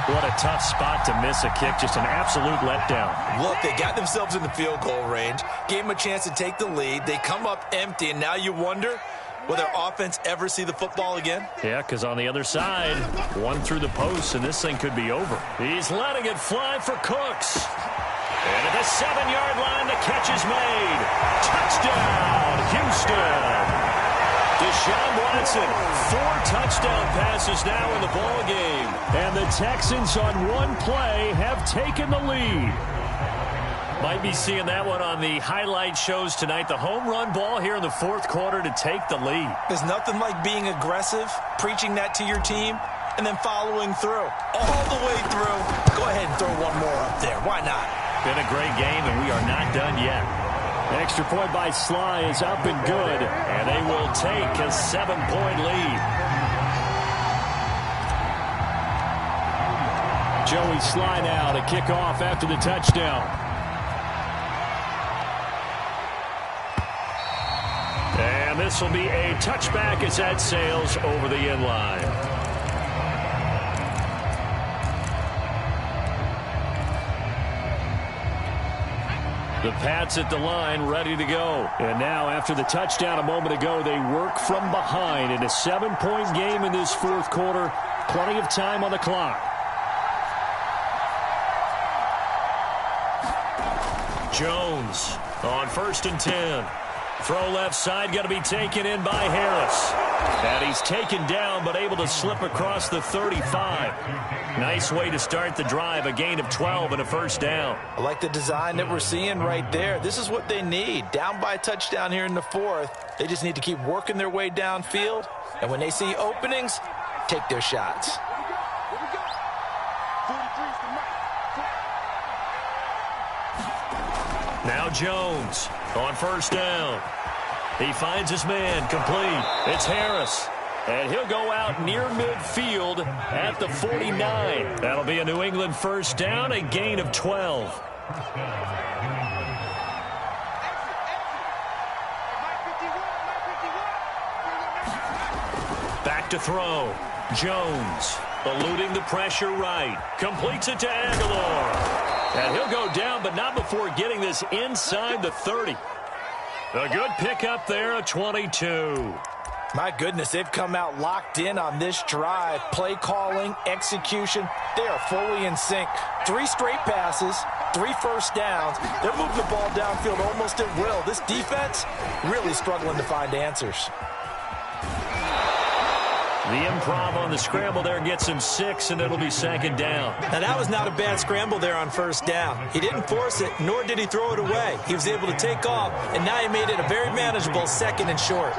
What a tough spot to miss a kick. Just an absolute letdown. Look, they got themselves in the field goal range, gave them a chance to take the lead. They come up empty, and now you wonder, will their offense ever see the football again? Yeah, because on the other side, one through the post, and this thing could be over. He's letting it fly for Cooks. And at the 7-yard line, the catch is made. Touchdown, Houston. Deshaun Watson, 4 touchdown passes now in the ball game. And the Texans on one play have taken the lead. Might be seeing that one on the highlight shows tonight. The home run ball here in the fourth quarter to take the lead. There's nothing like being aggressive, preaching that to your team, and then following through. All the way through. Go ahead and throw one more up there. Why not? Been a great game, and we are not done yet. An extra point by Sly is up and good, and they will take a 7-point lead. Joey Sly now to kick off after the touchdown. And this will be a touchback as that sails over the end line. The Pats at the line, ready to go. And now, after the touchdown a moment ago, they work from behind in a 7-point game in this fourth quarter. Plenty of time on the clock. Jones on 1st and 10. Throw left side, going to be taken in by Harris. And he's taken down, but able to slip across the 35. Nice way to start the drive, a gain of 12 and a first down. I like the design that we're seeing right there. This is what they need. Down by a touchdown here in the fourth. They just need to keep working their way downfield. And when they see openings, take their shots. Now Jones on 1st down. He finds his man, complete. It's Harris. And he'll go out near midfield at the 49. That'll be a New England first down, a gain of 12. Back to throw. Jones eluding the pressure right. Completes it to Aguilar. And he'll go down, but not before getting this inside the 30. A good pickup there, a 22. My goodness, they've come out locked in on this drive. Play calling, execution, they are fully in sync. 3 straight passes, 3 first downs. They're moving the ball downfield almost at will. This defense really struggling to find answers. The improv on the scramble there gets him 6, and it'll be 2nd down. Now, that was not a bad scramble there on 1st down. He didn't force it, nor did he throw it away. He was able to take off, and now he made it a very manageable 2nd and short.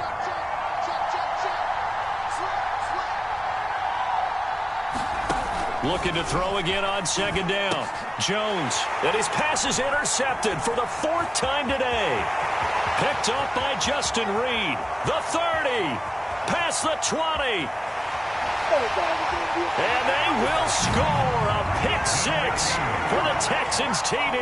Looking to throw again on 2nd down. Jones, and his pass is intercepted for the 4th time today. Picked up by Justin Reed. The 30. Past the 20. And they will score a pick-6 for the Texans TD.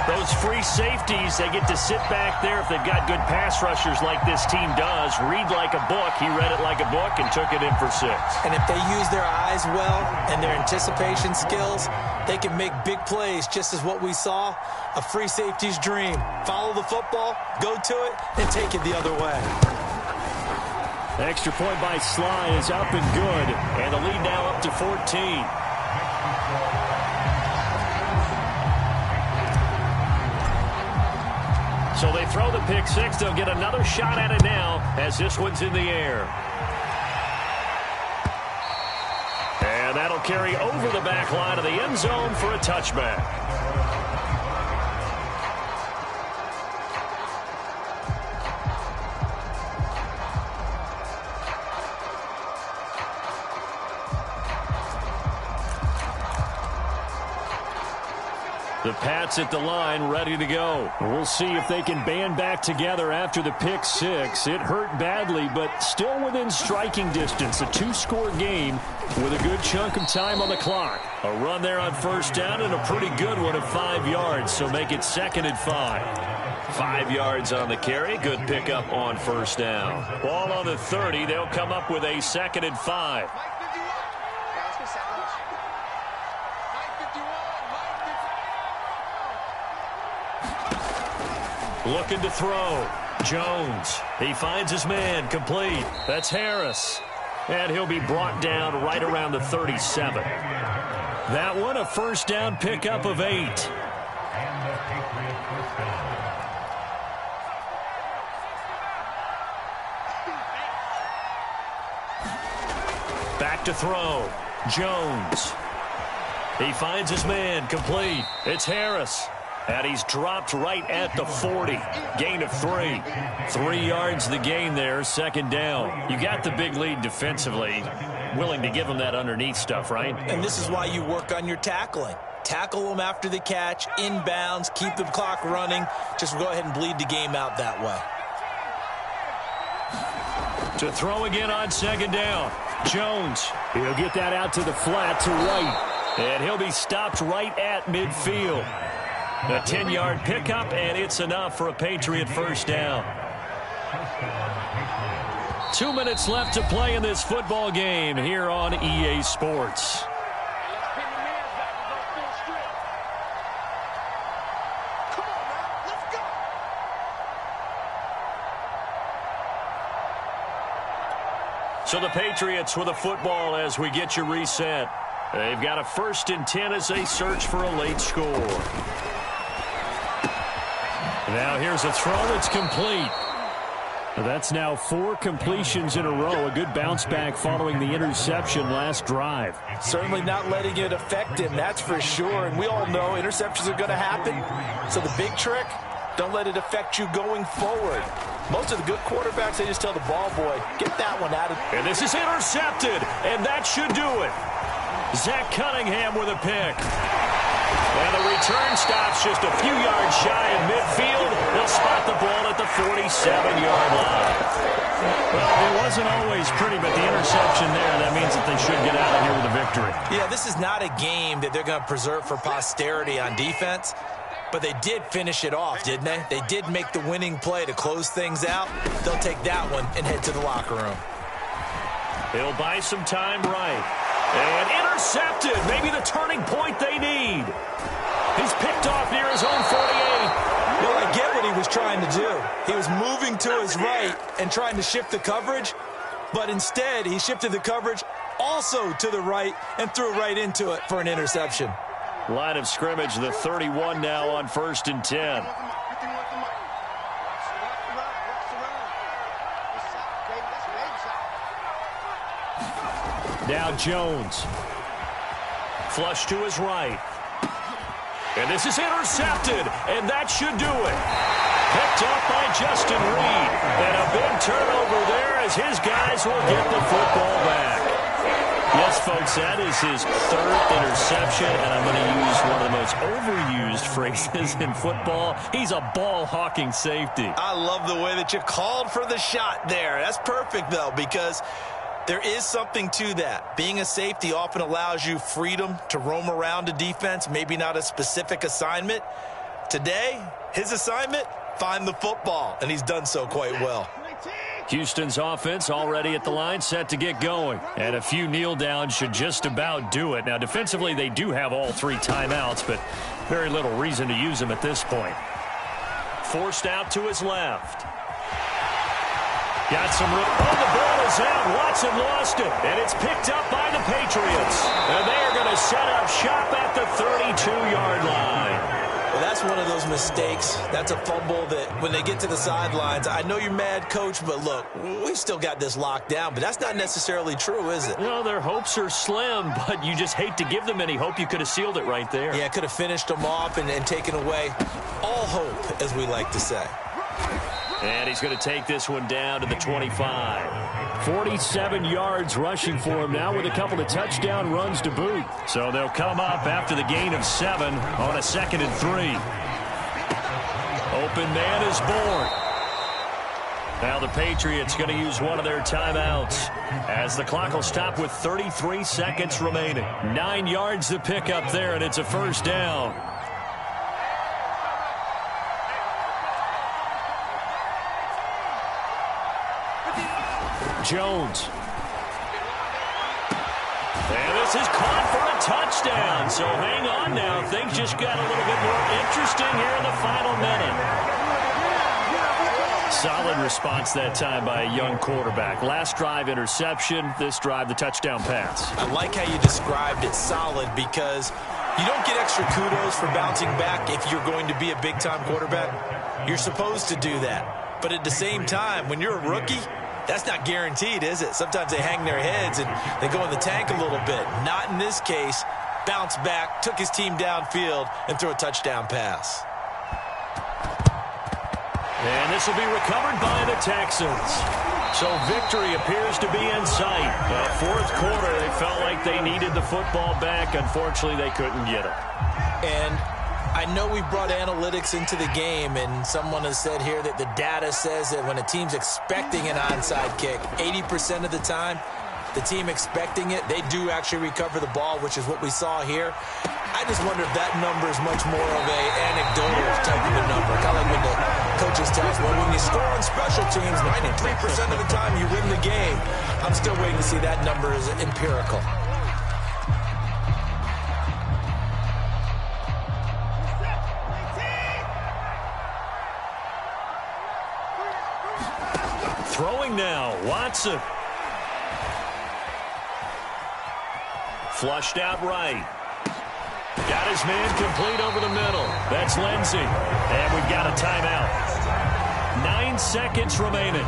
Those free safeties, they get to sit back there if they've got good pass rushers like this team does. Read like a book. He read it like a book and took it in for 6. And if they use their eyes well and their anticipation skills, they can make big plays, just as what we saw, a free safety's dream. Follow the football, go to it, and take it the other way. Extra point by Sly is up and good. And the lead now up to 14. So they throw the pick-6. They'll get another shot at it now as this one's in the air. And that'll carry over the back line of the end zone for a touchback. The Pats at the line, ready to go. We'll see if they can band back together after the pick-6. It hurt badly, but still within striking distance. A 2-score game with a good chunk of time on the clock. A run there on 1st down and a pretty good one of 5 yards, so make it 2nd and 5. 5 yards on the carry. Good pickup on first down. Ball on the 30. They'll come up with a 2nd and 5. Looking to throw. Jones. He finds his man. Complete. That's Harris. And he'll be brought down right around the 37. That one, a first down pickup of 8. Back to throw. Jones. He finds his man. Complete. It's Harris. And he's dropped right at the 40. Gain of 3. 3 yards the gain there, 2nd down. You got the big lead defensively. Willing to give them that underneath stuff, right? And this is why you work on your tackling. Tackle them after the catch, inbounds, keep the clock running. Just go ahead and bleed the game out that way. To throw again on 2nd down. Jones. He'll get that out to the flat to right. And he'll be stopped right at midfield. A 10-yard pickup, and it's enough for a Patriot first down. 2 minutes left to play in this football game here on EA Sports. So the Patriots with a football as we get you reset. They've got a 1st and 10 as they search for a late score. Now here's a throw that's complete. That's now 4 completions in a row. A good bounce back following the interception last drive. Certainly not letting it affect him, that's for sure. And we all know interceptions are going to happen. So the big trick, don't let it affect you going forward. Most of the good quarterbacks, they just tell the ball boy, get that one out of. And this is intercepted, and that should do it. Zach Cunningham with a pick. And the return stops just a few yards shy of midfield. They'll spot the ball at the 47-yard line. Well, it wasn't always pretty, but the interception there, that means that they should get out of here with a victory. Yeah, this is not a game that they're going to preserve for posterity on defense, but they did finish it off, didn't they? They did make the winning play to close things out. They'll take that one and head to the locker room. He'll buy some time right. And intercepted. Maybe the turning point they need. He's picked off near his own 48. Well, I get what he was trying to do. He was moving to his right and trying to shift the coverage, but instead he shifted the coverage also to the right and threw right into it for an interception. Line of scrimmage, the 31 now on 1st and 10. Now Jones. Flush to his right. And this is intercepted, and that should do it. Picked up by Justin Reed. And a big turnover there as his guys will get the football back. Yes, folks, that is his 3rd interception, and I'm going to use one of the most overused phrases in football. He's a ball-hawking safety. I love the way that you called for the shot there. That's perfect, though, because there is something to that. Being a safety often allows you freedom to roam around a defense, maybe not a specific assignment. Today, his assignment, find the football, and he's done so quite well. Houston's offense already at the line, set to get going. And a few kneel downs should just about do it. Now, defensively, they do have all 3 timeouts, but very little reason to use them at this point. Forced out to his left. Got some room. Oh, the ball is out. Watson lost it. And it's picked up by the Patriots. And they are going to set up shop at the 32-yard line. Well, that's one of those mistakes. That's a fumble that when they get to the sidelines, I know you're mad, Coach, but look, we've still got this locked down. But that's not necessarily true, is it? No, their hopes are slim, but you just hate to give them any hope. You could have sealed it right there. Yeah, could have finished them off and taken away all hope, as we like to say. And he's going to take this one down to the 25. 47 yards rushing for him now with a couple of touchdown runs to boot. So they'll come up after the gain of 7 on a 2nd and 3. Open man is born. Now the Patriots going to use one of their timeouts as the clock will stop with 33 seconds remaining. 9 yards to pick up there, and it's a first down. Jones. And this is caught for a touchdown. So hang on now. Things just got a little bit more interesting here in the final minute. Solid response that time by a young quarterback. Last drive, interception. This drive, the touchdown pass. I like how you described it, solid, because you don't get extra kudos for bouncing back if you're going to be a big-time quarterback. You're supposed to do that. But at the same time, when you're a rookie, that's not guaranteed, is it? Sometimes they hang their heads and they go in the tank a little bit. Not in this case. Bounced back, took his team downfield, and threw a touchdown pass. And this will be recovered by the Texans. So victory appears to be in sight. Fourth quarter, they felt like they needed the football back. Unfortunately, they couldn't get it. And I know we brought analytics into the game, and someone has said here that the data says that when a team's expecting an onside kick, 80% of the time, the team expecting it, they do actually recover the ball, which is what we saw here. I just wonder if that number is much more of an anecdotal type of a number. Kind of like when the coaches tell us, well, when you score on special teams, 93% of the time you win the game. I'm still waiting to see that number is empirical. Throwing now, Watson. Flushed out right. Got his man complete over the middle. That's Lindsey. And we've got a timeout. 9 seconds remaining.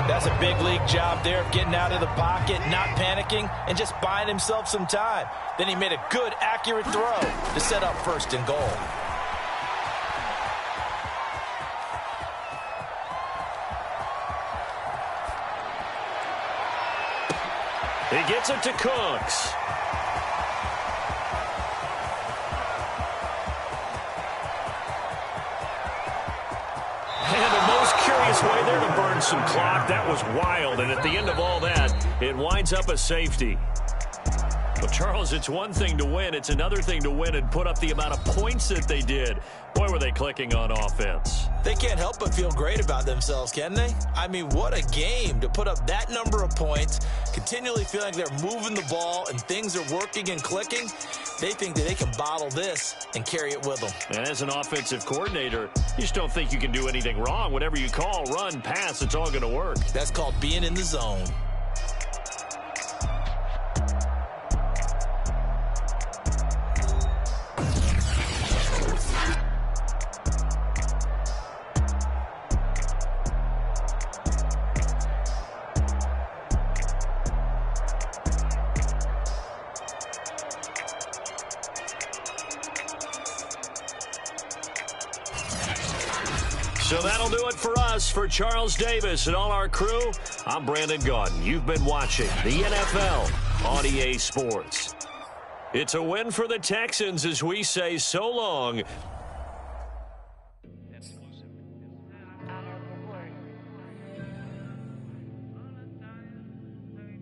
That's a big league job there of getting out of the pocket, not panicking, and just buying himself some time. Then he made a good, accurate throw to set up first and goal. He gets it to Cooks. And the most curious way there to burn some clock. That was wild. And at the end of all that, it winds up a safety. Well, Charles, it's one thing to win. It's another thing to win and put up the amount of points that they did. Boy, were they clicking on offense. They can't help but feel great about themselves, can they? I mean, what a game to put up that number of points, continually feeling like they're moving the ball and things are working and clicking. They think that they can bottle this and carry it with them. And as an offensive coordinator, you just don't think you can do anything wrong. Whatever you call, run, pass, it's all going to work. That's called being in the zone. So that'll do it for us. For Charles Davis and all our crew, I'm Brandon Gaudin. You've been watching the NFL on EA Sports. It's a win for the Texans as we say so long